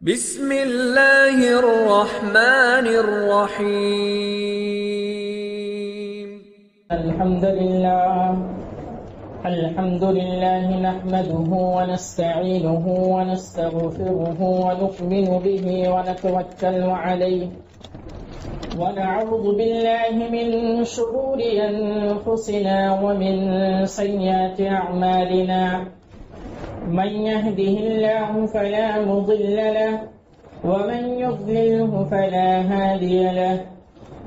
بسم اللہ الرحمن الرحیم الحمد لله نحمده ونستعينه ونستغفره ونؤمن به ونتوكل عليه ونعوذ بالله من شرور أنفسنا ومن سيئات أعمالنا من يهده الله فلا مضل له ومن يضلله فلا هادي له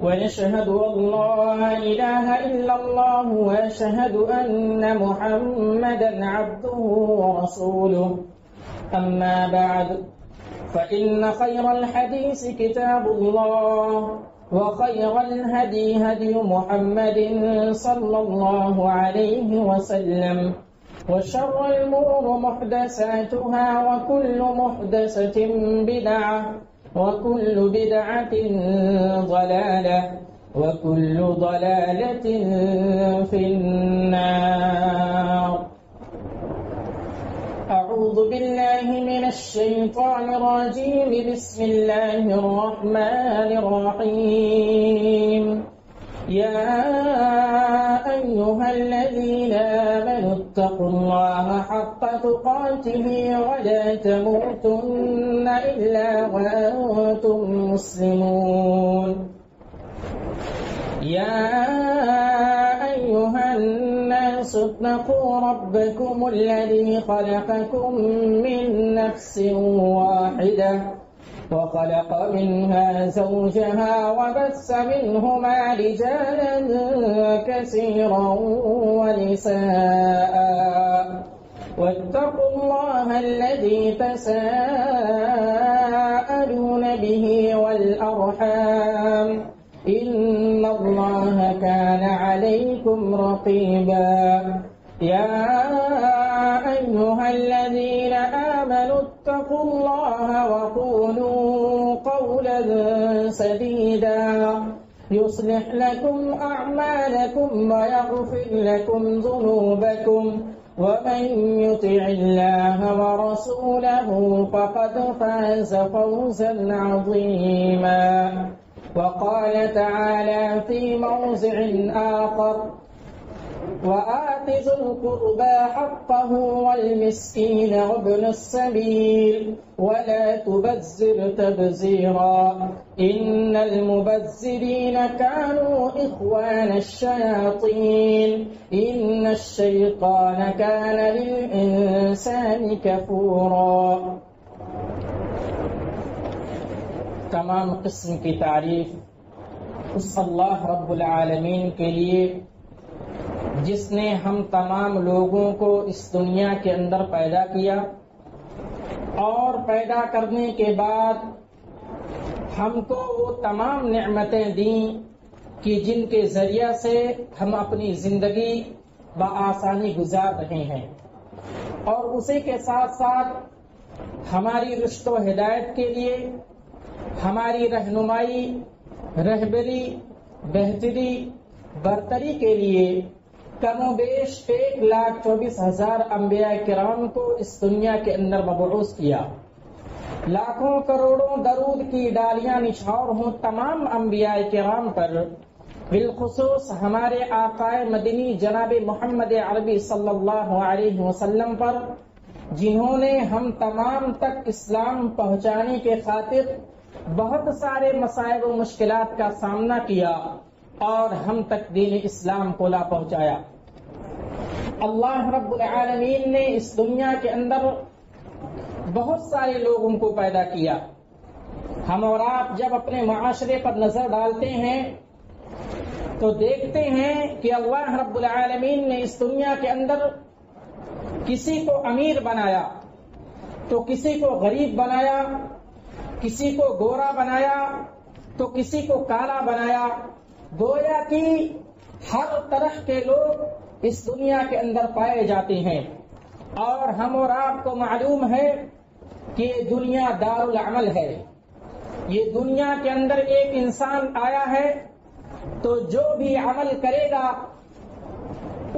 ونشهد أن لا إله إلا الله وأشهد أن محمدا عبده ورسوله أما بعد فإن خير الحديث كتاب الله وخير الهدي هدي محمد صلى الله عليه وسلم وشر الأمور محدثاتها وكل محدثة بدعة وكل بدعة ضلالة وكل ضلالة في النار. أعوذ بالله من الشيطان الرجيم. بسم الله الرحمن الرحيم. يا أيها الذين آمنوا اتقوا الله حق تقاته ولا تموتن إلا وأنتم مسلمون. يا أيها الناس اتقوا ربكم الذي خلقكم من نفس واحدة وخلق منها زوجها وبث منهما رجالا كثيرا ونساء واتقوا الله الذي تساءلون به والأرحام إن الله كان عليكم رقيبا. يا أيها الذين آمنوا اتقوا الله وقولوا قولا سديدا يصلح لكم أعمالكم ويغفر لكم ذنوبكم ومن يطع الله ورسوله فقد فاز فوزا عظيما. وقال تعالى في موضع آخر: وآت ذو القربى حقه والمسكين وابن السبيل ولا تبذر تبذيرا إن المبذرين كانوا إخوان الشياطين إن الشيطان كان للإنسان كفورا. تمام قسم کی تعریف اس اللہ رب العالمین کے لیے جس نے ہم تمام لوگوں کو اس دنیا کے اندر پیدا کیا اور پیدا کرنے کے بعد ہم کو وہ تمام نعمتیں دیں کہ جن کے ذریعہ سے ہم اپنی زندگی بآسانی گزار رہے ہیں، اور اسی کے ساتھ ساتھ ہماری رشد و ہدایت کے لیے، ہماری رہنمائی، رہبری، بہتری، برتری کے لیے کم و بیش 1,24,000 انبیاء کرام کو اس دنیا کے اندر مبعوث کیا. لاکھوں کروڑوں درود کی ڈالیاں نچھاور ہوں تمام انبیاء کرام پر، بالخصوص ہمارے آقا مدنی جناب محمد عربی صلی اللہ علیہ وسلم پر، جنہوں نے ہم تمام تک اسلام پہنچانے کے خاطر بہت سارے مصائب و مشکلات کا سامنا کیا اور ہم تک دین اسلام کو لا پہنچایا. اللہ رب العالمین نے اس دنیا کے اندر بہت سارے لوگوں کو پیدا کیا. ہم اور آپ جب اپنے معاشرے پر نظر ڈالتے ہیں تو دیکھتے ہیں کہ اللہ رب العالمین نے اس دنیا کے اندر کسی کو امیر بنایا تو کسی کو غریب بنایا، کسی کو گورا بنایا تو کسی کو کالا بنایا. گویا کہ ہر طرح کے لوگ اس دنیا کے اندر پائے جاتے ہیں، اور ہم اور آپ کو معلوم ہے کہ یہ دنیا دار العمل ہے. یہ دنیا کے اندر ایک انسان آیا ہے تو جو بھی عمل کرے گا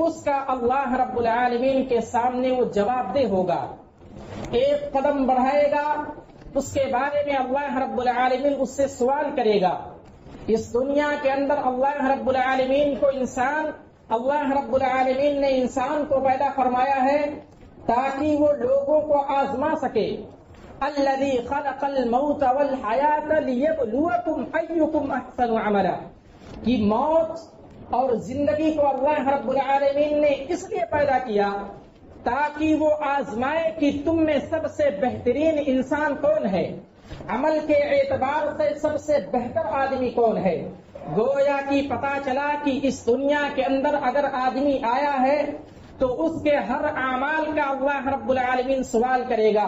اس کا اللہ رب العالمین کے سامنے وہ جواب دہ ہوگا. ایک قدم بڑھائے گا اس کے بارے میں اللہ رب العالمین اس سے سوال کرے گا۔ اس دنیا کے اندر اللہ رب العالمین نے انسان کو پیدا فرمایا ہے تاکہ وہ لوگوں کو آزما سکے۔ الذی خلق الموت والحیات لیبلوکم ایکم احسن عملا، کہ موت اور زندگی کو اللہ رب العالمین نے اس لیے پیدا کیا تاکہ وہ آزمائے کہ تم میں سب سے بہترین انسان کون ہے، عمل کے اعتبار سے سب سے بہتر آدمی کون ہے۔ گویا کہ پتا چلا کہ اس دنیا کے اندر اگر آدمی آیا ہے تو اس کے ہر اعمال کا اللہ رب العالمین سوال کرے گا۔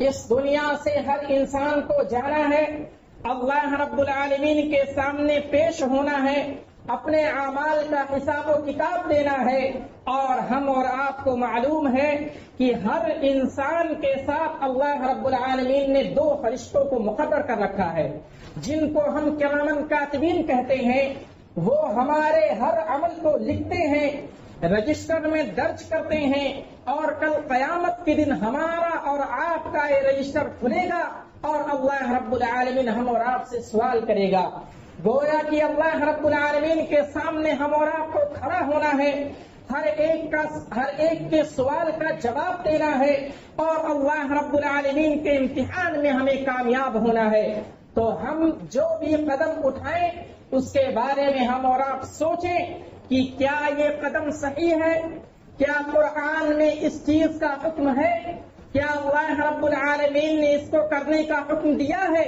اس دنیا سے ہر انسان کو جانا ہے، اللہ رب العالمین کے سامنے پیش ہونا ہے، اپنے اعمال کا حساب و کتاب دینا ہے، اور ہم اور آپ کو معلوم ہے کہ ہر انسان کے ساتھ اللہ رب العالمین نے 2 فرشتوں کو مقرر کر رکھا ہے، جن کو ہم کرامن کاتبین کہتے ہیں۔ وہ ہمارے ہر عمل کو لکھتے ہیں، رجسٹر میں درج کرتے ہیں، اور کل قیامت کے دن ہمارا اور آپ کا یہ رجسٹر کھلے گا اور اللہ رب العالمین ہم اور آپ سے سوال کرے گا۔ گویا کہ اللہ رب العالمین کے سامنے ہم اور آپ کو کھڑا ہونا ہے، ہر ایک کے سوال کا جواب دینا ہے، اور اللہ رب العالمین کے امتحان میں ہمیں کامیاب ہونا ہے۔ تو ہم جو بھی قدم اٹھائیں اس کے بارے میں ہم اور آپ سوچیں کہ کیا یہ قدم صحیح ہے، کیا قرآن میں اس چیز کا حکم ہے، کیا اللہ رب العالمین نے اس کو کرنے کا حکم دیا ہے،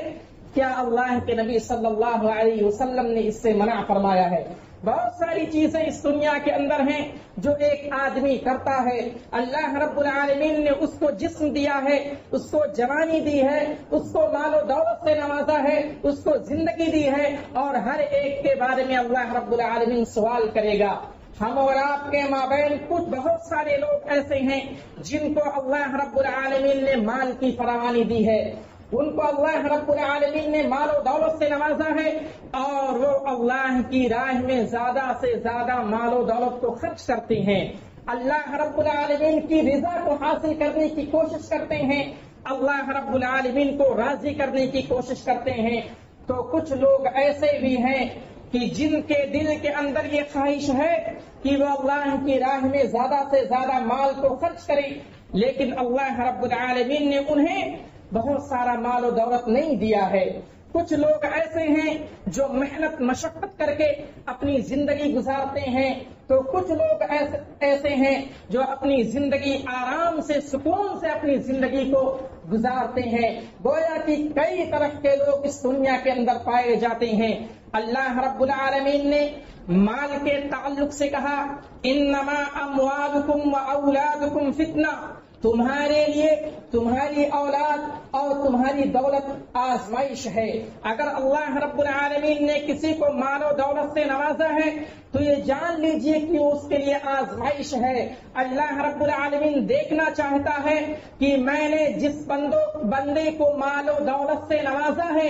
کیا اللہ کے نبی صلی اللہ علیہ وسلم نے اس سے منع فرمایا ہے۔ بہت ساری چیزیں اس دنیا کے اندر ہیں جو ایک آدمی کرتا ہے، اللہ رب العالمین نے اس کو جسم دیا ہے، اس کو جوانی دی ہے، اس کو مال و دولت سے نوازا ہے، اس کو زندگی دی ہے، اور ہر ایک کے بارے میں اللہ رب العالمین سوال کرے گا۔ ہم اور آپ کے مابین کچھ بہت سارے لوگ ایسے ہیں جن کو اللہ رب العالمین نے مال کی فراوانی دی ہے، ان کو اللہ رب العالمین نے مال و دولت سے نوازا ہے، اور وہ اللہ کی راہ میں زیادہ سے زیادہ مال و دولت کو خرچ کرتے ہیں، اللہ رب العالمین کی رضا کو حاصل کرنے کی کوشش کرتے ہیں، اللہ رب العالمین کو راضی کرنے کی کوشش کرتے ہیں۔ تو کچھ لوگ ایسے بھی ہیں کہ جن کے دل کے اندر یہ خواہش ہے کہ وہ اللہ کی راہ میں زیادہ سے زیادہ مال کو خرچ کریں، لیکن اللہ رب العالمین نے انہیں بہت سارا مال و دولت نہیں دیا ہے۔ کچھ لوگ ایسے ہیں جو محنت مشقت کر کے اپنی زندگی گزارتے ہیں، تو کچھ لوگ ایسے ہیں جو اپنی زندگی آرام سے سکون سے اپنی زندگی کو گزارتے ہیں۔ گویا کہ کئی طرح کے لوگ اس دنیا کے اندر پائے جاتے ہیں۔ اللہ رب العالمین نے مال کے تعلق سے کہا انما اموالکم و اولادکم فتنہ، تمہارے لیے تمہاری اولاد اور تمہاری دولت آزمائش ہے۔ اگر اللہ رب العالمین نے کسی کو مال و دولت سے نوازا ہے تو یہ جان لیجئے کہ اس کے لیے آزمائش ہے۔ اللہ رب العالمین دیکھنا چاہتا ہے کہ میں نے جس بندے کو مال و دولت سے نوازا ہے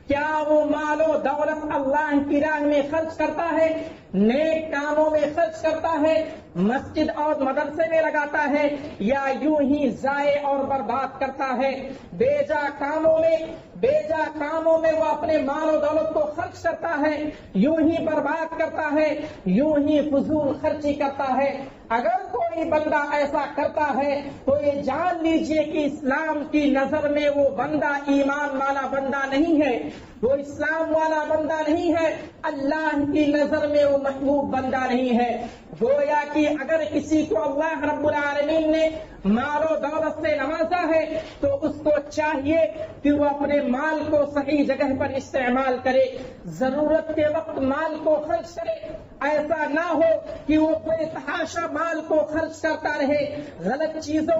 کیا وہ مال و دولت اللہ کی راہ میں خرچ کرتا ہے، نیک کاموں میں خرچ کرتا ہے، مسجد اور مدرسے میں لگاتا ہے، یا یوں ہی ضائع اور برباد کرتا ہے، بے جا کاموں میں وہ اپنے مال و دولت کو خرچ کرتا ہے، یوں ہی برباد کرتا ہے، یوں ہی فضول خرچی کرتا ہے۔ اگر کوئی بندہ ایسا کرتا ہے تو یہ جان لیجئے کہ اسلام کی نظر میں وہ بندہ ایمان والا بندہ نہیں ہے، وہ اسلام والا بندہ نہیں ہے، اللہ کی نظر میں وہ محبوب بندہ نہیں ہے۔ گویا کہ اگر کسی کو اللہ رب العالمین نے مال و دولت سے نوازا ہے تو اس کو چاہیے کہ وہ اپنے مال کو صحیح جگہ پر استعمال کرے، ضرورت کے وقت مال کو خرچ کرے، ایسا نہ ہو کہ وہ بے تحاشا مال کو خرچ کرتا رہے، غلط چیزوں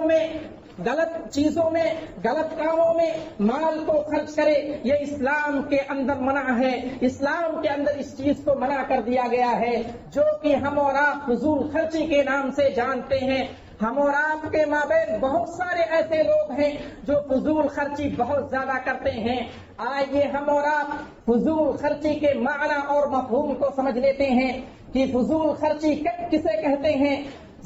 میں غلط کاموں میں مال کو خرچ کرے۔ یہ اسلام کے اندر منع ہے، اسلام کے اندر اس چیز کو منع کر دیا گیا ہے جو کہ ہم اور آپ فضول خرچی کے نام سے جانتے ہیں۔ ہم اور آپ کے مابین بہت سارے ایسے لوگ ہیں جو فضول خرچی بہت زیادہ کرتے ہیں۔ آئیے ہم اور آپ فضول خرچی کے معنی اور مفہوم کو سمجھ لیتے ہیں کہ فضول خرچی کسے کہتے ہیں۔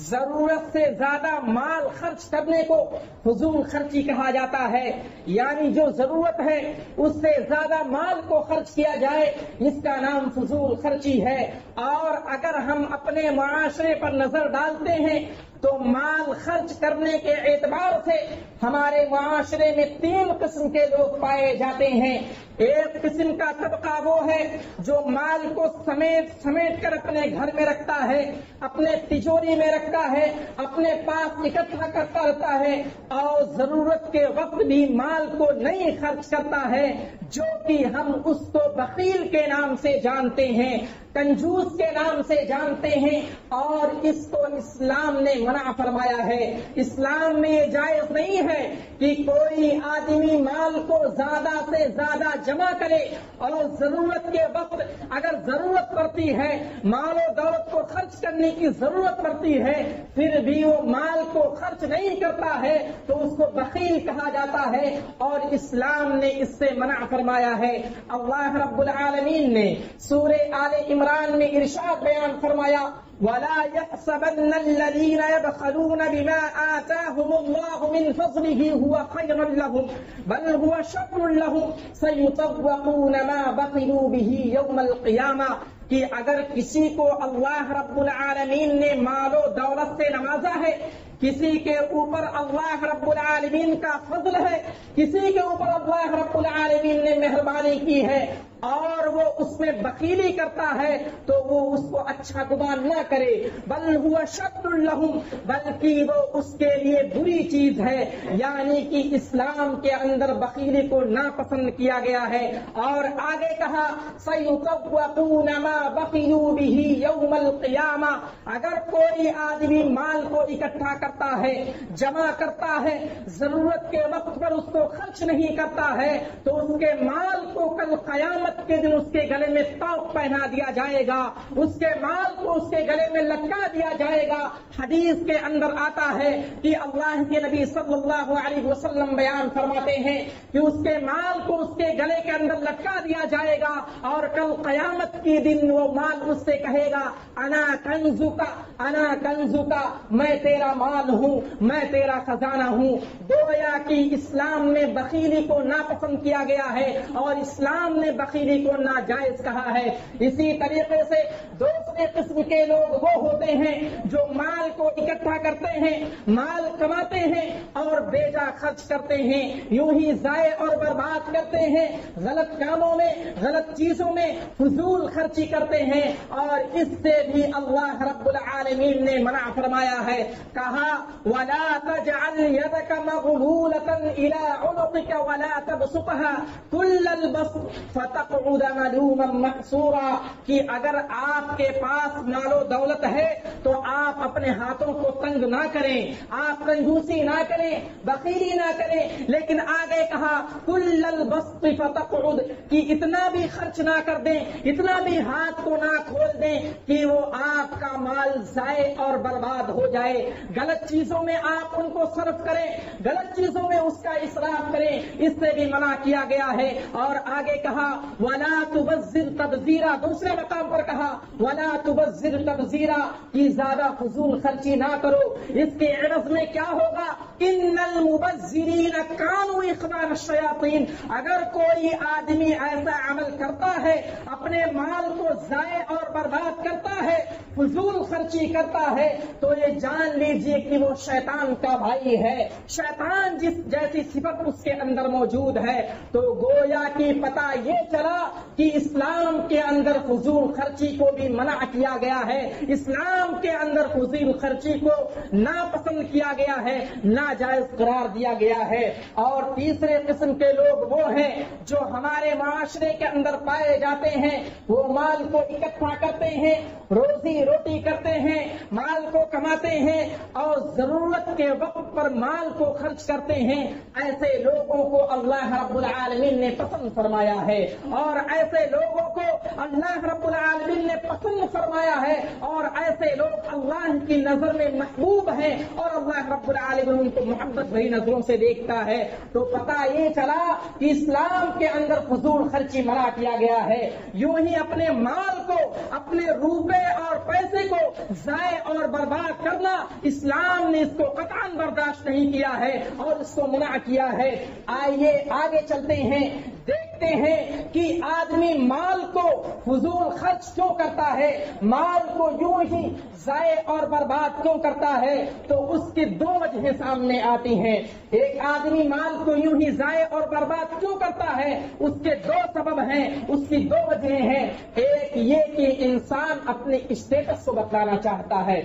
ضرورت سے زیادہ مال خرچ کرنے کو فضول خرچی کہا جاتا ہے، یعنی جو ضرورت ہے اس سے زیادہ مال کو خرچ کیا جائے، اس کا نام فضول خرچی ہے۔ اور اگر ہم اپنے معاشرے پر نظر ڈالتے ہیں تو مال خرچ کرنے کے اعتبار سے ہمارے معاشرے میں 3 قسم کے لوگ پائے جاتے ہیں۔ ایک قسم کا طبقہ وہ ہے جو مال کو سمیٹ کر اپنے گھر میں رکھتا ہے، اپنے تجوری میں رکھتا ہے، اپنے پاس اکٹھا کرتا رہتا ہے اور ضرورت کے وقت بھی مال کو نہیں خرچ کرتا ہے، جو کہ ہم اس کو بخیل کے نام سے جانتے ہیں، کنجوس کے نام سے جانتے ہیں، اور اس کو اسلام نے منع فرمایا ہے۔ اسلام میں یہ جائز نہیں ہے کہ کوئی آدمی مال کو زیادہ سے زیادہ جمع کرے اور ضرورت کے وقت اگر ضرورت پڑتی ہے، مال و دولت کو خرچ کرنے کی ضرورت پڑتی ہے، پھر بھی وہ مال کو خرچ نہیں کرتا ہے تو اس کو بخیل کہا جاتا ہے، اور اسلام نے اس سے منع فرمایا ہے۔ اللہ رب العالمین نے سورہ آل عمران میں ارشاد بیان فرمایا، وَلَا يَحْسَبَنَّ الَّذِينَ يَبْخَلُونَ بِمَا آتَاهُمُ اللَّهُ مِنْ فَضْلِهِ هُوَ خَيْرٌ لَهُمْ بَلْ هُوَ شَرٌّ لَهُمْ سَيُطَوَّقُونَ مَا بَخِلُوا بِهِ يَوْمَ الْقِيَامَةِ، کہ اگر کسی کو اللہ رب العالمین نے مال و دولت سے نوازا ہے، کسی کے اوپر اللہ رب العالمین کا فضل ہے، کسی کے اوپر اللہ رب العالمین نے مہربانی کی ہے اور وہ اس میں بخیلی کرتا ہے تو وہ اس کو اچھا گمان نہ کرے، بل هو شر لہم، بلکہ وہ اس کے لیے بری چیز ہے، یعنی کہ اسلام کے اندر بخیلی کو ناپسند کیا گیا ہے۔ اور آگے کہا سیطوقون ما بخلوا به یوم القیامہ، اگر کوئی آدمی مال کو اکٹھا کرتا ہے، جمع کرتا ہے، ضرورت کے وقت پر اس کو خرچ نہیں کرتا ہے تو اس کے مال کو کل قیامت کے دن اس کے گلے میں طوق پہنا دیا جائے گا، اس کے مال کو اس کے گلے میں لٹکا دیا جائے گا۔ حدیث کے اندر آتا ہے کہ اللہ کے نبی صلی اللہ علیہ وسلم بیان فرماتے ہیں کہ اس کے مال کو اس کے گلے کے اندر لٹکا دیا جائے گا اور کل قیامت کے دن وہ مال اس سے کہے گا انا کنزکا، انا کنزکا، میں تیرا مال ہوں، میں تیرا خزانہ ہوں۔ گویا کہ اسلام میں بخیلی کو ناپسند کیا گیا ہے اور اسلام نے بخیلی کو ناجائز کہا ہے۔ اسی طریقے سے دوسرے قسم کے لوگ وہ ہوتے ہیں جو مال کو اکٹھا کرتے ہیں، مال کماتے ہیں اور بیجا خرچ کرتے ہیں، یوں ہی ضائع اور برباد کرتے ہیں، غلط کاموں میں، غلط چیزوں میں فضول خرچی کرتے ہیں، اور اس سے بھی اللہ رب العالمین نے منع فرمایا ہے۔ کہا وَلَا تَجْعَلْ يَدَكَ مَغْلُولَةً إِلَىٰ عُنُقِكَ وَلَا تَبْسُطْهَا كُلَّ الْبَسْطِ فَتَقْعُدَ مَلُومًا مَحْسُورًا، کہ اگر آپ کے پاس مال و دولت ہے تو آپ اپنے ہاتھوں کو تنگ نہ کریں، آپ کنجوسی نہ کریں، بخیلی نہ کریں، لیکن آگے کہا کل البسط فتقعد، کہ اتنا بھی خرچ نہ کر دیں، اتنا بھی ہاتھ کو نہ کھول دیں کہ وہ آپ کا مال ضائع اور برباد ہو جائے، غلط چیزوں میں آپ ان کو صرف کریں، غلط چیزوں میں اس کا اسراف کریں، اس سے بھی منع کیا گیا ہے۔ اور آگے کہا وَلَا تُبَذِّرْ تَبْذِيرًا، دوسرے مقام پر کہا وَلَا تُبَذِّرْ تَبْذِيرًا، کہ زیادہ فضول خرچی نہ کرو۔ اس کے عوض میں کیا ہوگا؟ إِنَّ الْمُبَذِّرِينَ كَانُوا إِخْوَانَ الشَّيَاطِينَ، اگر کوئی آدمی ایسا عمل کرتا ہے، اپنے مال کو ضائع اور برباد کرتا ہے، فضول خرچی کرتا ہے، تو یہ جان لیجئے کہ وہ شیطان کا بھائی ہے، شیطان جس جیسی صفت اس کے اندر موجود ہے۔ تو گویا کہ پتہ یہ چلا کہ اسلام کے اندر فضول خرچی کو بھی منع کیا گیا ہے، اسلام کے اندر فضول خرچی کو ناپسند کیا گیا ہے، ناجائز قرار دیا گیا ہے۔ اور تیسرے قسم کے لوگ وہ ہیں جو ہمارے معاشرے کے اندر پائے جاتے ہیں، وہ مال کو اکٹھا کرتے ہیں، روزی روٹی کرتے ہیں، مال کو کماتے ہیں اور ضرورت کے وقت پر مال کو خرچ کرتے ہیں۔ ایسے لوگوں کو اللہ رب العالمین نے پسند فرمایا ہے، اور ایسے لوگوں کو اللہ رب العالمین نے پسند فرمایا ہے، اور ایسے لوگ اللہ کی نظر میں محبوب ہیں اور اللہ رب العالمین ان کو محبت بھری نظروں سے دیکھتا ہے تو پتہ یہ چلا کہ اسلام کے اندر فضول خرچی منع کیا گیا ہے. یوں ہی اپنے مال کو، اپنے روپے اور پیسے کو ضائع اور برباد کرنا اسلام نے اس کو قطعاً برداشت نہیں کیا ہے اور اس کو منع کیا ہے. آئیے آگے چلتے ہیں، دیکھتے ہیں کہ آدمی مال کو فضول خرچ کیوں کرتا ہے، مال کو یوں ہی ضائع اور برباد کیوں کرتا ہے. تو اس کی دو وجہیں سامنے آتی ہیں. ایک آدمی مال کو یوں ہی ضائع اور برباد کیوں کرتا ہے، اس کے دو سبب ہیں، اس کی دو وجہیں ہیں. ایک یہ کہ انسان اپنے اسٹیٹس کو بتانا چاہتا ہے،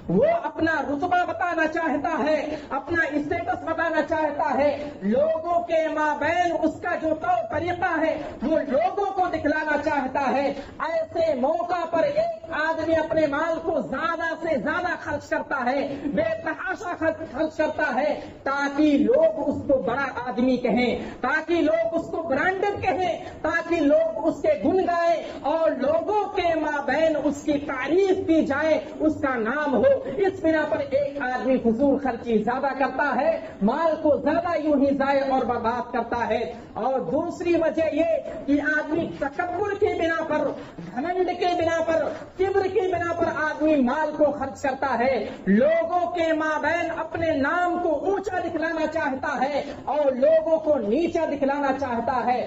وہ اپنا رتبہ بتانا چاہتا ہے، اپنا اسٹیٹس بتانا چاہتا ہے، لوگوں کے مابین اس کا جو طور طریقہ ہے وہ لوگوں کو دکھلانا چاہتا ہے. ایسے موقع پر ایک آدمی اپنے مال کو زیادہ سے زیادہ خرچ کرتا ہے، بے تحاشا خرچ کرتا ہے تاکہ لوگ اس کو بڑا آدمی کہیں، تاکہ لوگ اس کو برانڈڈ کہیں، تاکہ لوگ اس کے گن گائیں اور لوگوں کے مابین اس کی تعریف کی جائے، اس کا نام ہو. اس بنا پر ایک آدمی فضول خرچی زیادہ کرتا ہے، مال کو زیادہ یوں ہی ضائع اور برباد کرتا ہے. اور دوسری وجہ یہ کہ آدمی تکبر کی بنا پر، گھمنڈ کے بنا پر، کبر کی بنا پر آدمی مال کو خرچ کرتا ہے، لوگوں کے مابین اپنے نام کو اونچا دکھلانا چاہتا ہے اور لوگوں کو نیچا دکھلانا چاہتا ہے.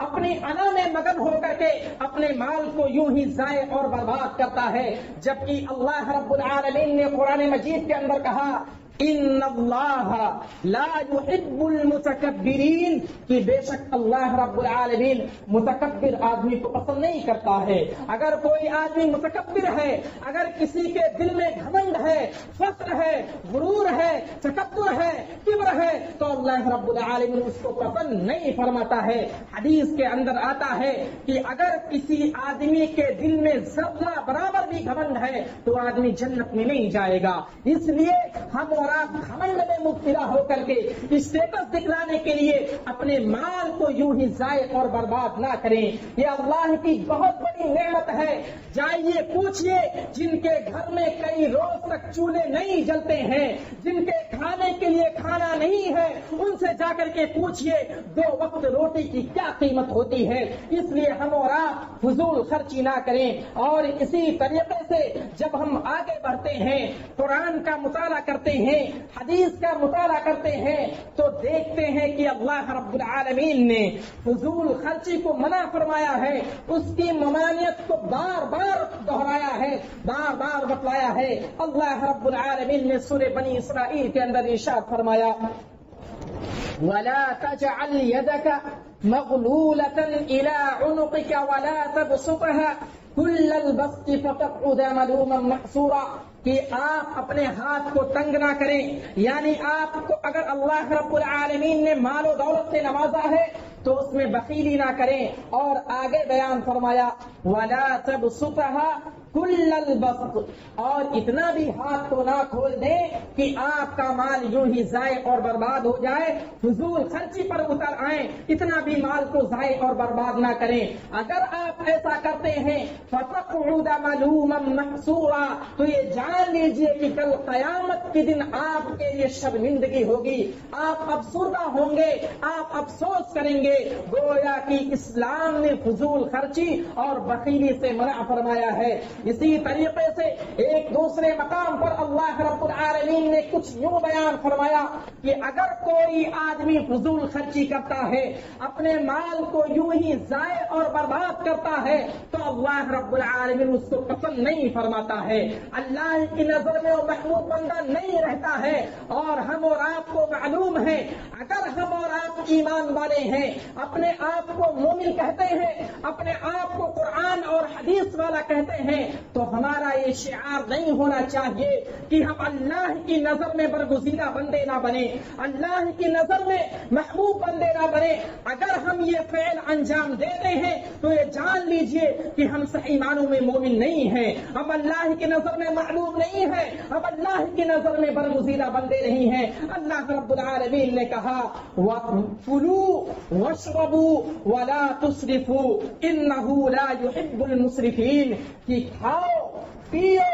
اپنی انا میں مگن ہو کر کے اپنے مال کو یوں ہی ضائع اور برباد کرتا ہے. جبکہ اللہ رب العالمین نے قرآن مجید کے اندر کہا ان اللہ لا يحب المتکبرین، کہ بے شک اللہ رب العالمین متکبر آدمی کو پسند نہیں کرتا ہے. اگر کوئی آدمی متکبر ہے، اگر کسی کے دل میں گھمنڈ ہے، فخر ہے، غرور ہے، تکبر ہے، کبر ہے، تو اللہ رب العالمین اس کو پسند نہیں فرماتا ہے. حدیث کے اندر آتا ہے کہ اگر کسی آدمی کے دل میں ذرہ برابر بھی گھمنڈ ہے تو آدمی جنت میں نہیں جائے گا. اس لیے ہم اور آپ گھمنڈ میں مبتلا ہو کر کے اسٹیٹس دکھلانے کے لیے اپنے مال کو یوں ہی ضائع اور برباد نہ کریں. یہ اللہ کی بہت بڑی نعمت ہے. جائیے پوچھئے جن کے گھر میں کئی روز تک چولہے نہیں جلتے ہیں، جن کے کھانے کے لیے کھانا نہیں ہے، ان سے جا کر کے پوچھئے 2 وقت روٹی کی کیا قیمت ہوتی ہے. اس لیے ہم اور آپ فضول خرچی نہ کریں. اور اسی طریقے سے جب ہم آگے بڑھتے ہیں، قرآن کا مطالعہ کرتے ہیں، حدیث کا مطالعہ کرتے ہیں، تو دیکھتے ہیں کہ اللہ رب العالمین نے فضول خرچی کو منع فرمایا ہے، اس کی ممانعت کو بار بار دہرایا ہے، بار بار بتلایا ہے. اللہ رب العالمین نے سورہ بنی اسرائیل کے اندر ارشاد فرمایا وَلَا تَجْعَلْ يَدَكَ مَغْلُولَةً إِلَىٰ عُنُقِكَ وَلَا تَبْسُطْهَا كُلَّ الْبَسْطِ فَتَقْعُدَ مَلُومًا مَحْسُورًا، کہ آپ اپنے ہاتھ کو تنگ نہ کریں. یعنی آپ کو اگر اللہ رب العالمین نے مال و دولت سے نوازا ہے تو اس میں بخیلی نہ کریں. اور آگے بیان فرمایا وَلَا تَبْسُطْهَا كُلَّ الْبَسْطِ، اور اتنا بھی ہاتھ کو نہ کھول دیں کہ آپ کا مال یوں ہی ضائع اور برباد ہو جائے، فضول خرچی پر اتر آئیں، اتنا بھی مال کو ضائع اور برباد نہ کریں. اگر آپ ایسا کرتے ہیں فَتَقْعُدَ مَلُومًا مَحْسُورًا، تو یہ جان لیجئے کہ کل قیامت کے دن آپ کے لیے شرمندگی ہوگی، آپ افسردہ ہوں گے، آپ افسوس کریں گے. گویا کہ اسلام نے فضول خرچی اور بخیلی سے منع فرمایا ہے. اسی طریقے سے ایک دوسرے مقام پر اللہ رب العالمین نے کچھ یوں بیان فرمایا کہ اگر کوئی آدمی فضول خرچی کرتا ہے، اپنے مال کو یوں ہی ضائع اور برباد کرتا ہے، تو اللہ رب العالمین اس کو پسند نہیں فرماتا ہے، اللہ کی نظر میں وہ محبوب بندہ نہیں رہتا ہے. اور ہم اور آپ کو معلوم ہے اگر ہم اور آپ ایمان والے ہیں، اپنے آپ کو مومن کہتے ہیں، اپنے آپ کو قرآن اور حدیث والا کہتے ہیں، تو ہمارا یہ شعار نہیں ہونا چاہیے کہ ہم اللہ کی نظر میں برگزیدہ بندے نہ بنے، اللہ کی نظر میں محبوب بندے نہ بنے. اگر ہم یہ فعل انجام دیتے ہیں تو یہ جان لیجئے کہ ہم صحیح معنوں میں مومن نہیں ہیں، ہم اللہ کی نظر میں معلوم نہیں ہیں، ہم اللہ کی نظر میں برگزیدہ بندے نہیں ہیں. اللہ رب العالمین نے کہا وَكُلُوا وَاشْرَبُوا وَلَا تُسْرِفُوا إِنَّهُ لَا يُحِبُّ الْمُسْرِفِينَ، کہ کھاؤ پیو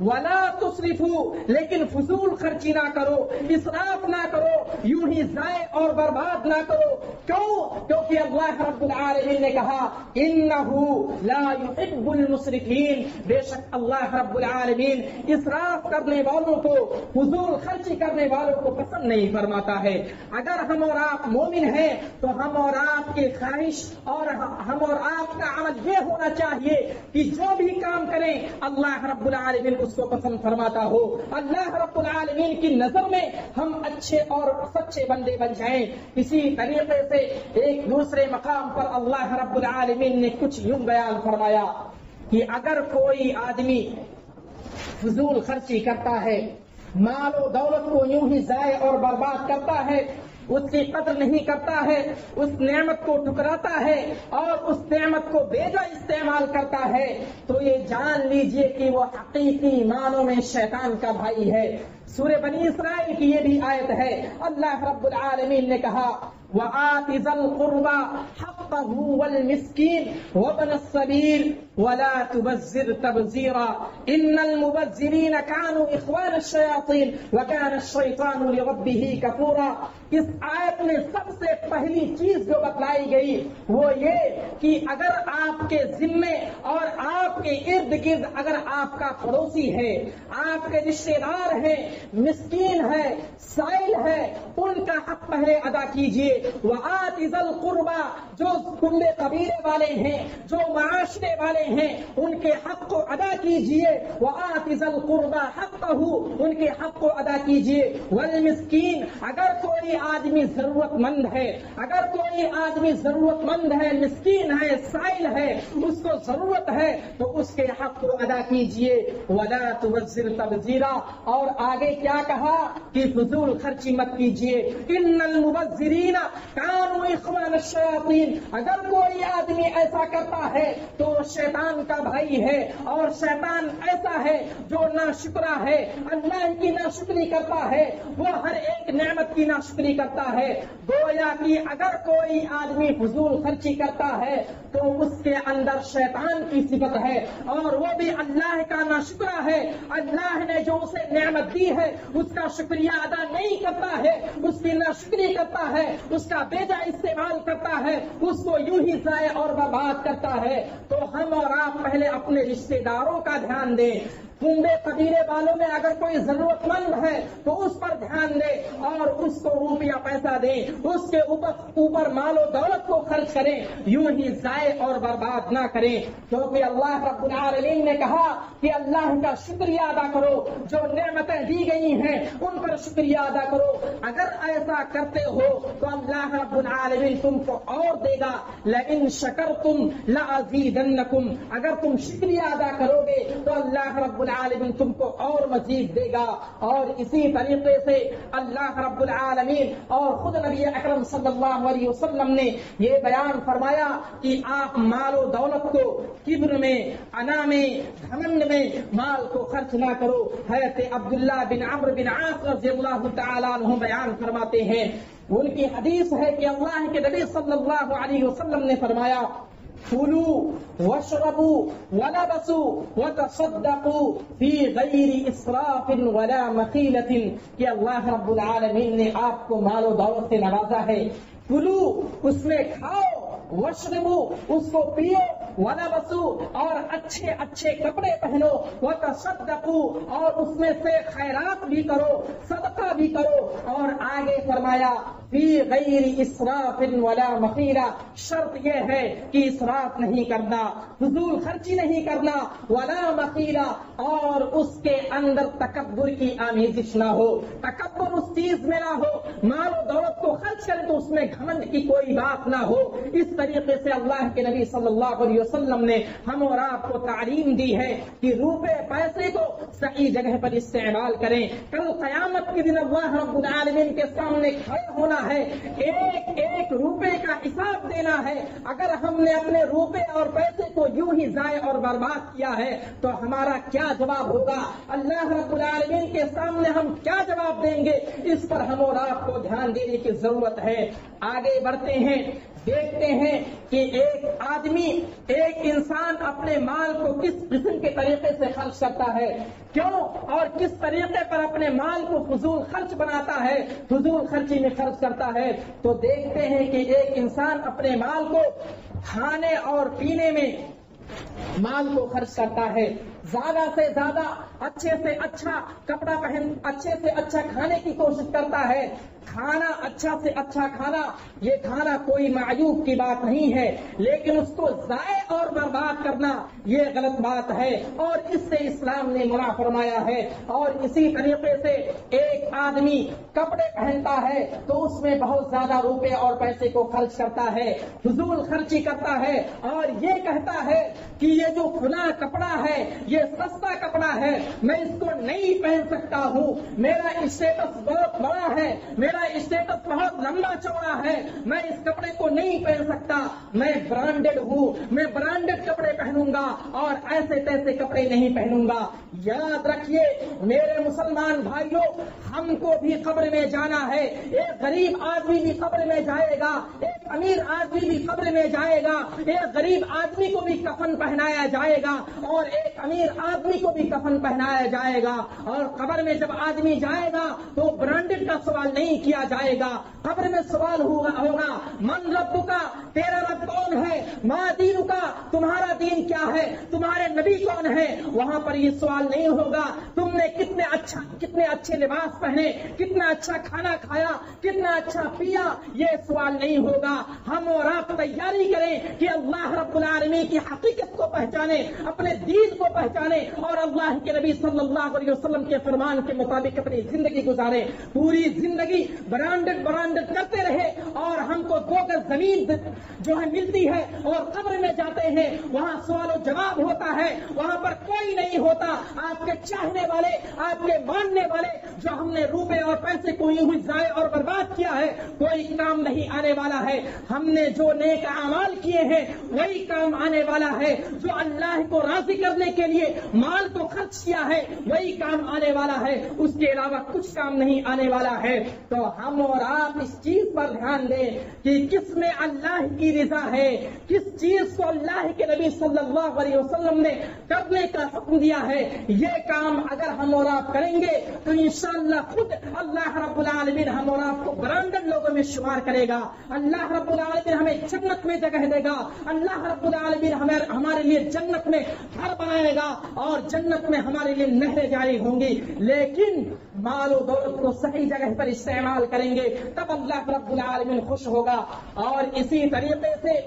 ولا تسرفوا، لیکن فضول خرچی نہ کرو، اسراف نہ کرو، یوں ہی ضائع اور برباد نہ کرو۔ کیوں؟ کیونکہ اللہ رب العالمین نے کہا انہ لا يحب المسرفین، بے شک اللہ رب العالمین اسراف کرنے والوں کو، فضول خرچی کرنے والوں کو پسند نہیں فرماتا ہے۔ اگر ہم اور آپ مومن ہیں تو ہم اور آپ کی خواہش اور ہم اور آپ کا عمل یہ ہونا چاہیے کہ جو بھی کام کریں اللہ رب العالمین اس کو پسند فرماتا ہو، اللہ رب العالمین کی نظر میں ہم اچھے اور سچے بندے بن جائیں۔ اسی طریقے سے ایک دوسرے مقام پر اللہ رب العالمین نے کچھ یوں بیان فرمایا کہ اگر کوئی آدمی فضول خرچی کرتا ہے، مال و دولت کو یوں ہی ضائع اور برباد کرتا ہے، اس کی قدر نہیں کرتا ہے، اس نعمت کو ٹکراتا ہے اور اس نعمت کو بے جا استعمال کرتا ہے، تو یہ جان لیجئے کہ وہ حقیقی معنوں میں شیطان کا بھائی ہے۔ سورہ بنی اسرائیل کی یہ بھی آیت ہے، اللہ رب العالمین نے کہا وَآتِ ذَا الْقُرْبَى حَقَّهُ وَالْمِسْكِينَ وَابْنَ السَّبِيلِ وَلَا تُبَذِّرْ تَبْذِيرًا إِنَّ الْمُبَذِّرِينَ كَانُوا إِخْوَانَ الشَّيَاطِينِ وَكَانَ الشَّيْطَانُ لِرَبِّهِ كَفُورًا۔ اس آیت میں سب سے پہلی چیز جو بتلائی گئی وہ یہ کہ اگر آپ کے ذمے اور آپ کے ارد گرد اگر آپ کا پڑوسی ہے، آپ کے رشتے دار ہیں، مسکین ہے، سائل ہے، ان کا حق پہلے ادا کیجیے۔ وآتِ ذَا الْقُرْبَى، جو کنبے قبیلے والے ہیں، جو معاشرے والے ہیں، ان کے حق کو ادا کیجیے۔ وآتِ ذَا الْقُرْبَى حَقَّهُ، ان کے حق کو ادا کیجیے۔ والمسکین، اگر کوئی آدمی ضرورت مند ہے، اگر کوئی آدمی ضرورت مند ہے، مسکین ہے، سائل ہے، اس کو ضرورت ہے تو اس کے حق کو ادا کیجیے۔ وَلَا تُبَذِّرْ تَبْذِيرًا، اور آگے کیا کہا کہ فضول خرچی مت کیجیے۔ إِنَّ الْمُبَذِّرِينَ كَانُوا إِخْوَانَ الشَّيَاطِينَ، اگر کوئی آدمی ایسا کرتا ہے تو شیطان کا بھائی ہے، اور شیطان ایسا ہے جو ناشکرا ہے، اللہ کی ناشکری کرتا ہے، وہ ہر ایک نعمت کی ناشکری کرتا ہے۔ گویا کہ اگر کوئی آدمی فضول خرچی کرتا ہے تو اس کے اندر شیطان کی صفت ہے، اور وہ بھی اللہ کا ناشکرا ہے۔ اللہ نے جو اسے نعمت دی ہے اس کا شکریہ ادا نہیں کرتا ہے، اس کی ناشکری کرتا ہے، اس کا بیجا استعمال کرتا ہے، اس کو یوں ہی ضائع اور برباد کرتا ہے۔ تو ہم اور آپ پہلے اپنے رشتے داروں کا دھیان دیں۔ کنبے قبیلے والوں میں اگر کوئی ضرورت مند ہے تو اس پر دھیان دیں اور اس کو روپیہ پیسہ دیں، اس کے اوپر مال و دولت کو خرچ کریں، یوں ہی ضائع اور برباد نہ کریں، کیونکہ اللہ رب العالمین نے کہا کہ اللہ کا شکریہ ادا کرو، جو نعمتیں دی گئی ہیں ان پر شکریہ ادا کرو۔ اگر ایسا کرتے ہو تو اللہ رب العالمین تم کو اور دے گا۔ لئن شکرتم لأزیدنکم، اگر تم شکریہ ادا کرو گے تو اللہ رب العالمین تم کو اور مزید دے گا۔ اور اسی طریقے سے اللہ رب العالمین اور خود نبی اکرم صلی اللہ علیہ وسلم نے یہ بیان فرمایا کہ آپ مال و دولت کو کبر میں، انا میں، گھمنڈ میں مال کو خرچ نہ کرو۔ حضرت عبداللہ بن عمرو بن عاص رضی اللہ تعالیٰ عنہ بیان فرماتے ہیں، ان کی حدیث ہے کہ اللہ کے نبی صلی اللہ علیہ وسلم نے فرمایا كُلُوا واشربوا ولبسوا وتصدقوا في غير اسراف ولا مخيلة، کہ اللہ رب العالمین نے آپ کو مال و دولت سے نوازا ہے۔ کلو، اس میں کھاؤ، واشربوا، اس کو پیو، ولبسوا، اور اچھے اچھے کپڑے پہنو، وتصدقوا، اور اس میں سے خیرات بھی کرو، صدقہ بھی کرو، اور آگے فرمایا فی غیر اسراف ولا مخیلہ، شرط یہ ہے کہ اسراف نہیں کرنا، فضول خرچی نہیں کرنا، ولا مخیلہ، اور اس کے اندر تکبر کی آمیزش نہ ہو، تکبر اس چیز میں نہ ہو، مال و دولت کو خرچ کرے تو اس میں گھمنڈ کی کوئی بات نہ ہو۔ اس طریقے سے اللہ کے نبی صلی اللہ علیہ وسلم نے ہم اور آپ کو تعلیم دی ہے کہ روپے پیسے کو صحیح جگہ پر استعمال کریں۔ کل قیامت کے دن اللہ رب العالمین کے سامنے کھڑے ہونا ہے، ایک ایک روپے کا حساب دینا ہے۔ اگر ہم نے اپنے روپے اور پیسے کو یوں ہی ضائع اور برباد کیا ہے تو ہمارا کیا جواب ہوگا؟ اللہ رب العالمین کے سامنے ہم کیا جواب دیں گے؟ اس پر ہم اور آپ کو دھیان دینے کی ضرورت ہے۔ آگے بڑھتے ہیں۔ دیکھتے ہیں کہ ایک آدمی، ایک انسان اپنے مال کو کس قسم کے طریقے سے خرچ کرتا ہے، کیوں اور کس طریقے پر اپنے مال کو فضول خرچ بناتا ہے، فضول خرچی میں خرچ کرتا ہے، تو دیکھتے ہیں کہ ایک انسان اپنے مال کو کھانے اور پینے میں مال کو خرچ کرتا ہے، زیادہ سے زیادہ اچھے سے اچھا کپڑا پہن، اچھے سے اچھا کھانے کی کوشش کرتا ہے، کھانا اچھا سے اچھا کھانا، یہ کھانا کوئی معیوب کی بات نہیں ہے، لیکن اس کو ضائع اور برباد کرنا یہ غلط بات ہے اور اس سے اسلام نے منع فرمایا ہے۔ اور اسی طریقے سے ایک آدمی کپڑے پہنتا ہے تو اس میں بہت زیادہ روپے اور پیسے کو خرچ کرتا ہے، فضول خرچی کرتا ہے اور یہ کہتا ہے کہ یہ جو فلاں کپڑا ہے یہ سستا کپڑا ہے، میں اس کو نہیں پہن سکتا ہوں، میرا اسٹیٹس بہت بڑا ہے، میرا اسٹیٹس بہت لمبا چوڑا ہے، میں اس کپڑے کو نہیں پہن سکتا، میں برانڈڈ ہوں، میں برانڈڈ کپڑے پہنوں گا اور ایسے تیسے کپڑے نہیں پہنوں گا۔ یاد رکھیے میرے مسلمان بھائیوں، ہم کو بھی قبر میں جانا ہے، ایک غریب آدمی بھی قبر میں جائے گا، ایک امیر آدمی بھی قبر میں جائے گا، ایک غریب آدمی کو بھی کفن پہنایا جائے گا اور ایک امیر آدمی کو بھی کفن پہنایا جائے گا۔ اور قبر میں جب آدمی جائے گا تو برانڈڈ کا سوال نہیں کیا جائے گا، قبر میں سوال ہوگا من رب کا، تیرا رب کون ہے، ما دین کا، تمہارا دین کیا ہے، تمہارے نبی کون ہے۔ وہاں پر یہ سوال نہیں ہوگا تم نے کتنے اچھے لباس پہنے، کتنا اچھا کھانا کھایا، کتنا اچھا پیا، یہ سوال نہیں ہوگا۔ ہم اور آپ تیاری کریں کہ اللہ رب العالمین کی حقیقت کو پہچانے، اپنے دین کو پہچانے اور اللہ کے نبی صلی اللہ علیہ وسلم کے فرمان کے مطابق اپنی زندگی گزارے، پوری زندگی برانڈڈ کرتے رہے اور ہم کو 2 گز زمین جو ہے ملتی ہے اور قبر میں جاتے ہیں وہاں سوال و جواب ہوتا ہے، وہاں پر کوئی نہیں ہوتا، آپ کے چاہنے والے، آپ کے ماننے والے، جو ہم نے روپے اور پیسے کو یوں ہی ضائع اور برباد کیا ہے کوئی کام نہیں آنے والا ہے۔ ہم نے جو نیک اعمال کیے ہیں وہی کام آنے والا ہے، جو اللہ کو راضی کرنے کے لیے مال کو خرچ کیا ہے وہی کام آنے والا ہے، اس کے علاوہ کچھ کام نہیں آنے والا ہے۔ تو ہم اور آپ اس چیز پر دھیان دیں کہ کس میں اللہ کی رضا ہے، کس چیز کو اللہ کے نبی صلی اللہ علیہ وسلم نے کرنے کا حکم دیا ہے، یہ کام اگر ہم اور آپ کریں گے تو انشاءاللہ خود اللہ رب العالمین ہم اور آپ کو برانڈڈ لوگوں میں شمار کرے گا، اللہ رب العالمین ہمیں جنت میں جگہ دے گا، اللہ رب العالمین ہمارے لیے جنت میں گھر بنائے گا اور جنت میں ہمارے لیے نہریں جاری ہوں گی۔ لیکن مال و دولت کو صحیح جگہ پر استعمال کریں گے تب اللہ رب العالمین خوش ہوگا۔ اور اسی طریقے سے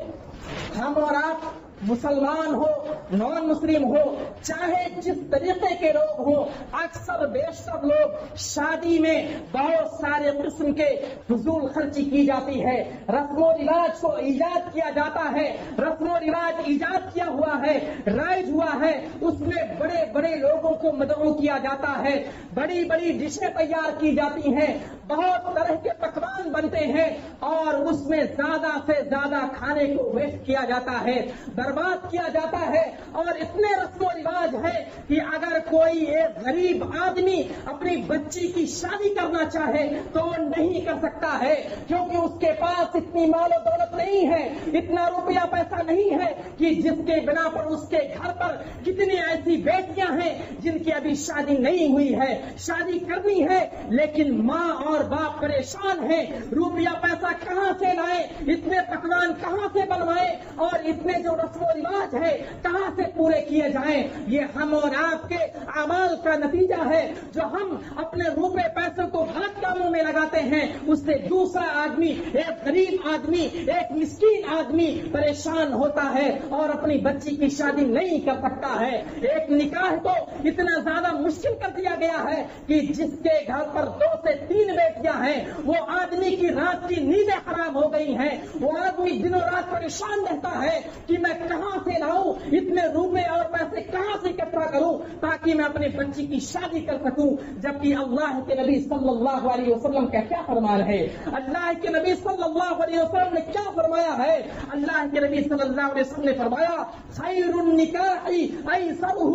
ہم اور آپ مسلمان ہو، نان مسلم ہو، چاہے جس طریقے کے لوگ ہوں، اکثر بیشتر لوگ شادی میں بہت سارے قسم کے فضول خرچی کی جاتی ہے، رسم و رواج کو ایجاد کیا جاتا ہے، رسم و رواج ایجاد کیا ہوا ہے، رائج ہوا ہے، اس میں بڑے بڑے لوگوں کو مدعو کیا جاتا ہے، بڑی بڑی ڈشیں تیار کی جاتی ہیں، بہت طرح کے پکوان بنتے ہیں اور اس میں زیادہ سے زیادہ کھانے کو ویسٹ کیا جاتا ہے، برباد کیا جاتا ہے۔ اور اتنے رسم و رواج ہے کہ اگر کوئی ایک غریب آدمی اپنی بچی کی شادی کرنا چاہے تو وہ نہیں کر سکتا ہے، کیونکہ اس کے پاس اتنی مال و دولت نہیں ہے، اتنا روپیہ پیسہ نہیں ہے کہ جس کے بنا پر اس کے گھر پر کتنی ایسی بیٹیاں ہیں جن کی ابھی شادی نہیں ہوئی ہے، شادی کرنی ہے لیکن ماں اور باپ پریشان ہیں، روپیہ پیسہ کہاں سے لائیں، اتنے پکوان کہاں سے بنوائیں اور اتنے جو رسم و رواج ہے کہاں سے پورے کیے جائیں۔ یہ ہم اور آپ کے اعمال کا نتیجہ ہے، جو ہم اپنے روپے پیسوں کو غلط کاموں میں لگاتے ہیں، اس سے دوسرا آدمی، ایک غریب آدمی، ایک مسکین آدمی پریشان ہوتا ہے اور اپنی بچی کی شادی نہیں کر سکتا ہے۔ ایک نکاح تو اتنا زیادہ مشکل کر دیا گیا ہے کہ جس کے گھر پر 2 سے 3 بیٹیاں ہیں وہ آدمی کی رات کی نیندیں خراب ہو گئی ہیں، وہ آدمی دنوں رات پریشان رہتا ہے کہ میں کہاں سے لاؤں اتنے روپے اور پیسے کہاں سے اکٹھا کروں تاکہ تاکہ میں اپنے بچی کی شادی کر سکوں، جبکہ اللہ کے نبی صلی اللہ علیہ وسلم کا کیا فرمان ہے؟ اللہ کے نبی صلی اللہ علیہ وسلم نے کیا فرمایا ہے؟ اللہ کے نبی صلی اللہ علیہ وسلم نے فرمایا خیر النکاح ایسرہ،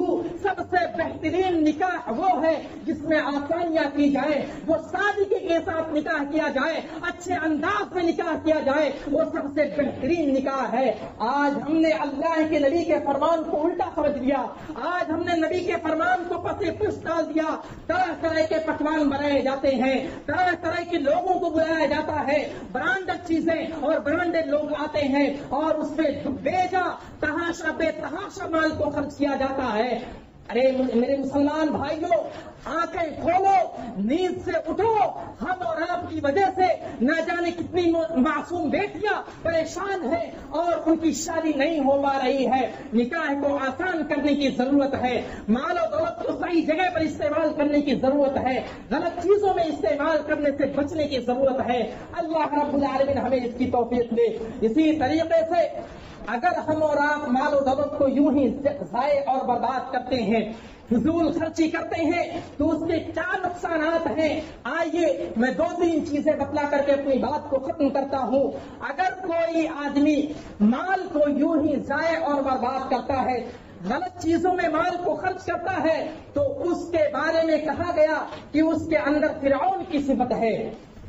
سب سے بہترین نکاح وہ ہے جس میں آسانیاں کی جائے، وہ سادگی کے ساتھ نکاح کیا جائے، اچھے انداز میں نکاح کیا جائے، وہ سب سے بہترین نکاح ہے۔ آج ہم نے اللہ کے نبی کے فرمان کو الٹا سمجھ لیا، آج ہم نے نبی کے فرمان کو پسے پش ڈال دیا، طرح طرح کے پکوان بنائے جاتے ہیں، طرح طرح کے لوگوں کو بلایا جاتا ہے، برانڈڈ چیزیں اور برانڈڈ لوگ آتے ہیں اور اس پہ بیجا تحاشا بے تحاشا مال کو خرچ کیا جاتا ہے۔ ارے میرے مسلمان بھائیوں، آنکھیں کھولو، نیند سے اٹھو، ہم اور آپ کی وجہ سے نہ جانے کتنی معصوم بیٹیاں پریشان ہیں اور ان کی شادی نہیں ہو پا رہی ہے۔ نکاح کو آسان کرنے کی ضرورت ہے، مال و دولت کو صحیح جگہ پر استعمال کرنے کی ضرورت ہے، غلط چیزوں میں استعمال کرنے سے بچنے کی ضرورت ہے۔ اللہ رب العالمین ہمیں اس کی توفیق دے۔ اسی طریقے سے اگر ہم اور آپ مال و دولت کو یوں ہی ضائع اور برباد کرتے ہیں، فضول خرچی کرتے ہیں، تو اس کے کیا نقصانات ہیں؟ آئیے میں 2-3 چیزیں بتلا کر کے اپنی بات کو ختم کرتا ہوں۔ اگر کوئی آدمی مال کو یوں ہی ضائع اور برباد کرتا ہے، غلط چیزوں میں مال کو خرچ کرتا ہے، تو اس کے بارے میں کہا گیا کہ اس کے اندر فرعون کی صفت ہے۔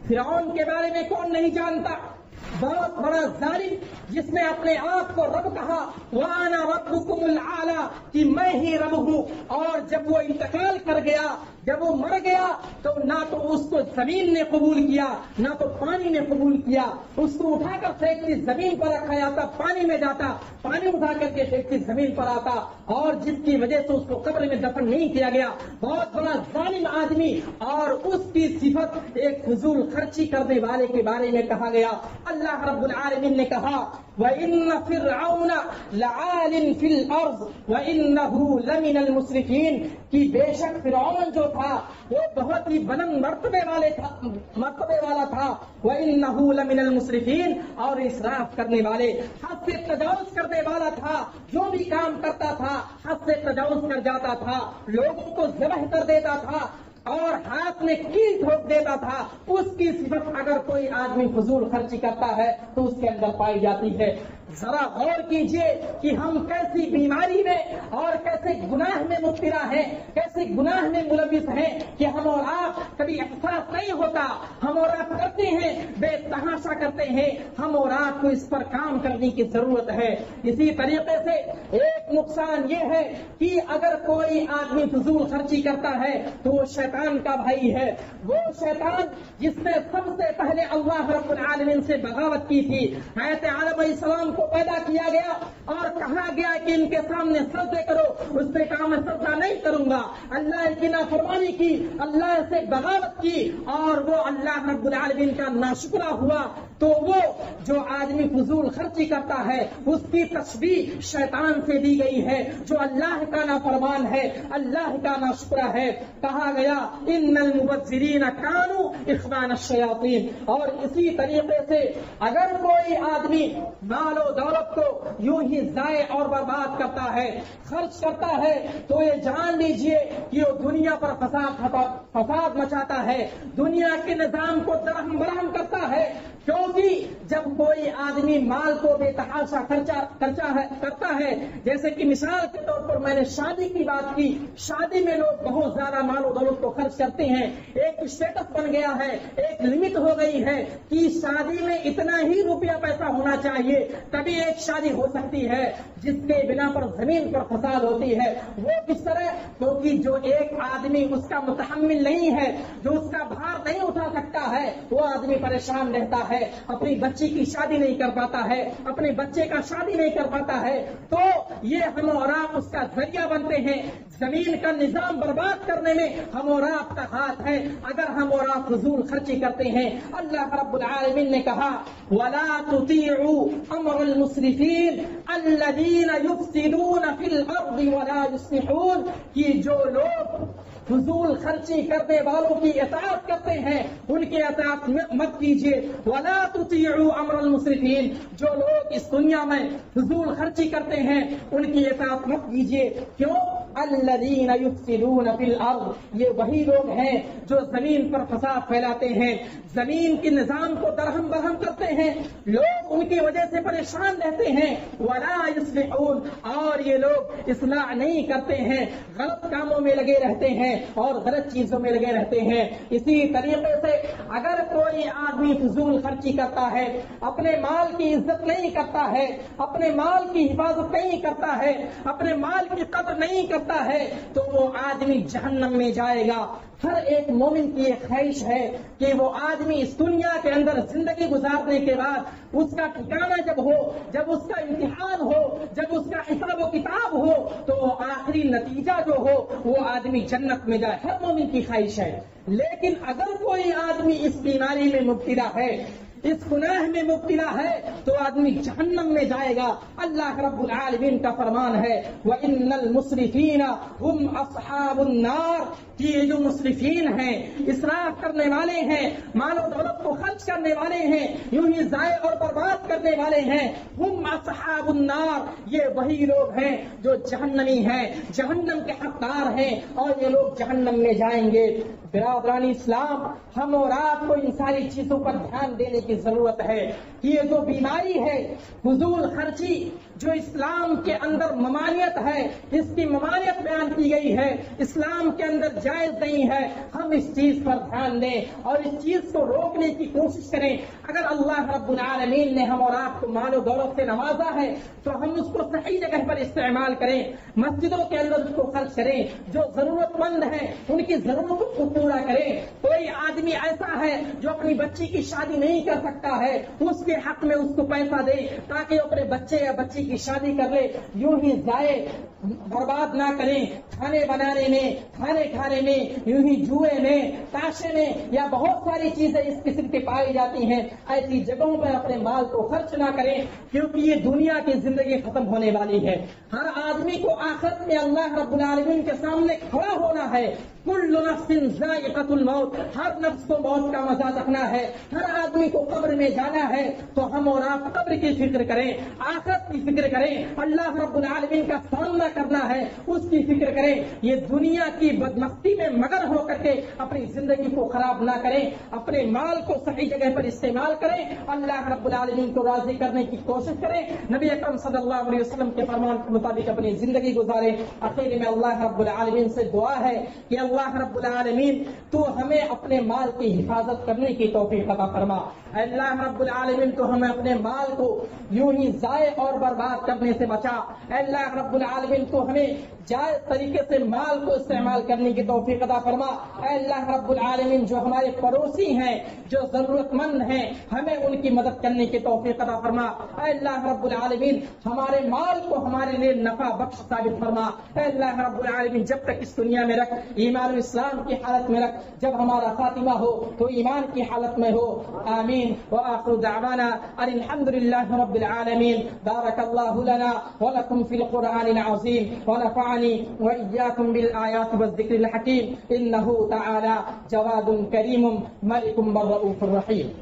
فرعون کے بارے میں کون نہیں جانتا؟ بہت بڑا ظالم جس نے اپنے آپ کو رب کہا، وَأَنَا رَبُّكُمُ الْأَعْلَىٰ، کہ میں ہی رب ہوں۔ اور جب وہ انتقال کر گیا، جب وہ مر گیا، تو نہ تو اس کو زمین نے قبول کیا، نہ تو پانی نے قبول کیا۔ اس کو اٹھا کر پھینکتی زمین پر رکھا جاتا، پانی میں جاتا، پانی اٹھا کر کے پھینکتی زمین پر آتا، اور جس کی وجہ سے اس کو قبر میں دفن نہیں کیا گیا۔ بہت بڑا ظالم آدمی، اور اس کی صفت ایک فضول خرچی کرنے والے کے بارے میں کہا گیا۔ اللہ رب العالمین نے کہا وَإِنَّ فِرْعَوْنَ لَعَالٍ فِي الْأَرْضِ وَإِنَّهُ لَمِنَ الْمُسْرِفِينَ، کہ بے شک فرعون جو تھا وہ بہت ہی بلند مرتبے والا تھا، وَإِنَّهُ لَمِنَ الْمُسْرِفِينَ، اور اسراف کرنے والے، حد سے تجاوز کرنے والا تھا۔ جو بھی کام کرتا تھا حد سے تجاوز کر جاتا تھا، لوگوں کو ذبح کر دیتا تھا اور ہاتھ میں کیل ٹھوک دیتا تھا۔ اس کی صفت اگر کوئی آدمی فضول خرچی کرتا ہے تو اس کے اندر پائی جاتی ہے۔ ذرا غور کیجئے کہ ہم کیسی بیماری میں اور کیسے گناہ میں مبتلا ہیں، کیسے گناہ میں ملوث ہیں کہ ہم اور آپ کبھی احساس نہیں ہوتا، ہم اور آپ کرتے ہیں، بے تحاشا کرتے ہیں۔ ہم اور آپ کو اس پر کام کرنے کی ضرورت ہے۔ اسی طریقے سے ایک نقصان یہ ہے کہ اگر کوئی آدمی فضول خرچی کرتا ہے تو وہ شیطان کا بھائی ہے۔ وہ شیطان جس نے سب سے پہلے اللہ رب العالمین سے بغاوت کی تھی، حضرت آدم علیہ السلام کو پیدا کیا گیا اور کہا گیا کہ ان کے سامنے سجدے کرو، اس نے کہا میں سجدہ نہیں کروں گا، اللہ کی نافرمانی کی، اللہ سے بغاوت کی، اور وہ اللہ رب العالمین کا ناشکرا ہوا۔ تو وہ جو آدمی فضول خرچی کرتا ہے اس کی تشبیہ شیطان سے دی گئی ہے، جو اللہ کا نافرمان ہے، اللہ کا ناشکرا ہے۔ کہا گیا ان المبذرین کانوا اخوان الشیاطین۔ اور اسی طریقے سے اگر کوئی آدمی مال و دولت کو یوں ہی ضائع اور برباد کرتا ہے، خرچ کرتا ہے، تو یہ جان لیجئے کہ وہ دنیا پر فساد مچاتا ہے، دنیا کے نظام کو درہم برہم کرتا ہے۔ کیونکہ جب کوئی آدمی مال کو بے تحاشا کرتا ہے، جیسے کہ مثال کے طور پر میں نے شادی کی بات کی، شادی میں لوگ بہت زیادہ مال و دولت کو خرچ کرتے ہیں، ایک اسٹیٹس بن گیا ہے، ایک لمٹ ہو گئی ہے کہ شادی میں اتنا ہی روپیہ پیسہ ہونا چاہیے تبھی ایک شادی ہو سکتی ہے، جس کے بنا پر زمین پر فساد ہوتی ہے۔ وہ کس طرح؟ کیونکہ جو ایک آدمی اس کا متحمل نہیں ہے، جو اس کا بھار نہیں اٹھا سکتا ہے، وہ آدمی پریشان رہتا ہے، اپنی بچی کی شادی نہیں کر پاتا ہے، اپنے بچے کا شادی نہیں کر پاتا ہے، تو یہ ہم اور آپ اس کا ذریعہ بنتے ہیں۔ زمین کا نظام برباد کرنے میں ہم اور آپ کا ہاتھ ہے اگر ہم اور آپ فضول خرچی کرتے ہیں۔ اللہ رب العالمین نے کہا وَلَا تُطِيعُوا أَمْرَ الْمُسْرِفِينَ الَّذِينَ يُفْسِدُونَ فِي الْأَرْضِ وَلَا يُصْلِحُونَ، کہ جو لوگ فضول خرچی کرنے والوں کی اطاعت کرتے ہیں ان کی اطاعت مت کیجیے۔ وَلَا تُطِيعُوا أَمْرَ الْمُسْرِفِينَ، جو لوگ اس دنیا میں فضول خرچی کرتے ہیں ان کی اطاعت مت کیجیے۔ کیوں؟ الذین یفسدون فی الارض، یہ وہی لوگ ہیں جو زمین پر فساد پھیلاتے ہیں، زمین کے نظام کو درہم برہم کرتے ہیں، لوگ ان کی وجہ سے پریشان رہتے ہیں، ولا یصلحون، اور یہ لوگ اصلاح نہیں کرتے ہیں، غلط کاموں میں لگے رہتے ہیں اور غلط چیزوں میں لگے رہتے ہیں۔ اسی طریقے سے اگر کوئی آدمی فضول خرچی کرتا ہے، اپنے مال کی عزت نہیں کرتا ہے، اپنے مال کی حفاظت نہیں کرتا ہے، اپنے مال کی قدر نہیں کرتا ہے، تو وہ آدمی جہنم میں جائے گا۔ ہر ایک مومن کی ایک خواہش ہے کہ وہ آدمی اس دنیا کے اندر زندگی گزارنے کے بعد اس کا ٹھکانہ جب ہو، جب اس کا امتحان ہو، جب اس کا حساب و کتاب ہو، تو وہ آخری نتیجہ جو ہو وہ آدمی جنت میں جائے، ہر مومن کی خواہش ہے۔ لیکن اگر کوئی آدمی اس بیماری میں مبتلا ہے، اس گناہ میں مبتلا ہے، تو آدمی جہنم میں جائے گا۔ اللہ رب العالمین کا فرمان ہے وَإِنَّ الْمُسْرِفِينَ هُمْ أَصْحَابُ النَّارِ، کہ یہ جو مسرفین ہیں، اسراف کرنے والے ہیں، مال و دولت کو خرچ کرنے والے ہیں، یوں ہی ضائع اور برباد کرنے والے ہیں، ہم اصحاب النار، یہ وہی لوگ ہیں جو جہنمی ہیں، جہنم کے حقدار ہیں، اور یہ لوگ جہنم میں جائیں گے۔ برادران اسلام، ہم اور آپ کو ان ساری چیزوں پر دھیان دینے کی ضرورت ہے کہ یہ جو بیماری ہے فضول خرچی، جو اسلام کے اندر ممانعت ہے، اس کی ممانعت بیان کی گئی ہے، اسلام کے اندر جائز نہیں ہے، ہم اس چیز پر دھیان دیں اور اس چیز کو روکنے کی کوشش کریں۔ اگر اللہ رب العالمین نے ہم اور آپ کو مال و دولت سے نوازا ہے تو ہم اس کو صحیح جگہ پر استعمال کریں، مسجدوں کے اندر اس کو خرچ کریں، جو ضرورت مند ہیں ان کی ضرورتوں کو پورا کریں۔ کوئی آدمی ایسا ہے جو اپنی بچی کی شادی نہیں کر سکتا ہے، اس کے حق میں اس کو پیسہ دے تاکہ اپنے بچے یا بچی کی شادی کر لے، یوں ہی ضائع برباد نہ کریں، کھانے بنانے میں، کھانے کھانے میں، یوں ہی جوئے میں، تاشے میں، یا بہت ساری چیزیں اس قسم کی پائی جاتی ہیں، ایسی جگہوں پر اپنے مال کو خرچ نہ کریں، کیونکہ یہ دنیا کی زندگی ختم ہونے والی ہے۔ ہر آدمی کو آخرت میں اللہ رب العالمین کے سامنے کھڑا ہونا ہے۔ کل نفس ذائقۃ الموت، ہر نفس کو موت کا مزہ چکھنا ہے، ہر آدمی کو قبر میں جانا ہے، تو ہم اور آپ قبر کی فکر کریں، آخرت کی فکر کریں، اللہ رب العالمین کا سامنا کرنا ہے، اس کی فکر کریں۔ یہ دنیا کی بدمستی میں مگن ہو کر کے اپنی زندگی کو خراب نہ کریں، اپنے مال کو صحیح جگہ پر استعمال کریں، اللہ رب العالمین کو راضی کرنے کی کوشش کریں، نبی اکرم صلی اللہ علیہ وسلم کے فرمان کے مطابق اپنی زندگی گزاریں۔ آخر میں اللہ رب العالمین سے دعا ہے کہ اللہ رب العالمین تو ہمیں اپنے مال کی حفاظت کرنے کی توفیق عطا فرما۔ اللہ رب العالمین تو ہمیں اپنے مال کو یوں ہی ضائع اور برباد کرنے سے بچا۔ اللہ رب العالمین تو ہمیں جائز طریقے سے مال کو استعمال کرنے کی توفیق عطا فرما۔ اے اللہ رب العالمین، جو ہمارے پڑوسی ہیں، جو ضرورت مند ہیں، ہمیں ان کی مدد کرنے کی توفیق عطا فرما۔ اے اللہ رب العالمین، ہمارے مال کو ہمارے لیے نفع بخش ثابت فرما۔ اے اللہ رب العالمین، جب تک اس دنیا میں رکھ، ایمان و اسلام کی حالت میں رکھ، جب ہمارا خاتمہ ہو تو ایمان کی حالت میں ہو۔ آمین۔ وآخر دعوانا ان الحمد للہ رب العالمین۔ بارک اللہ لنا ولکم فی القرآن العظیم ونفعني وإياكم بالآيات والذكر الحكيم إنه تعالى جواد كريم ملك رؤوف رحيم۔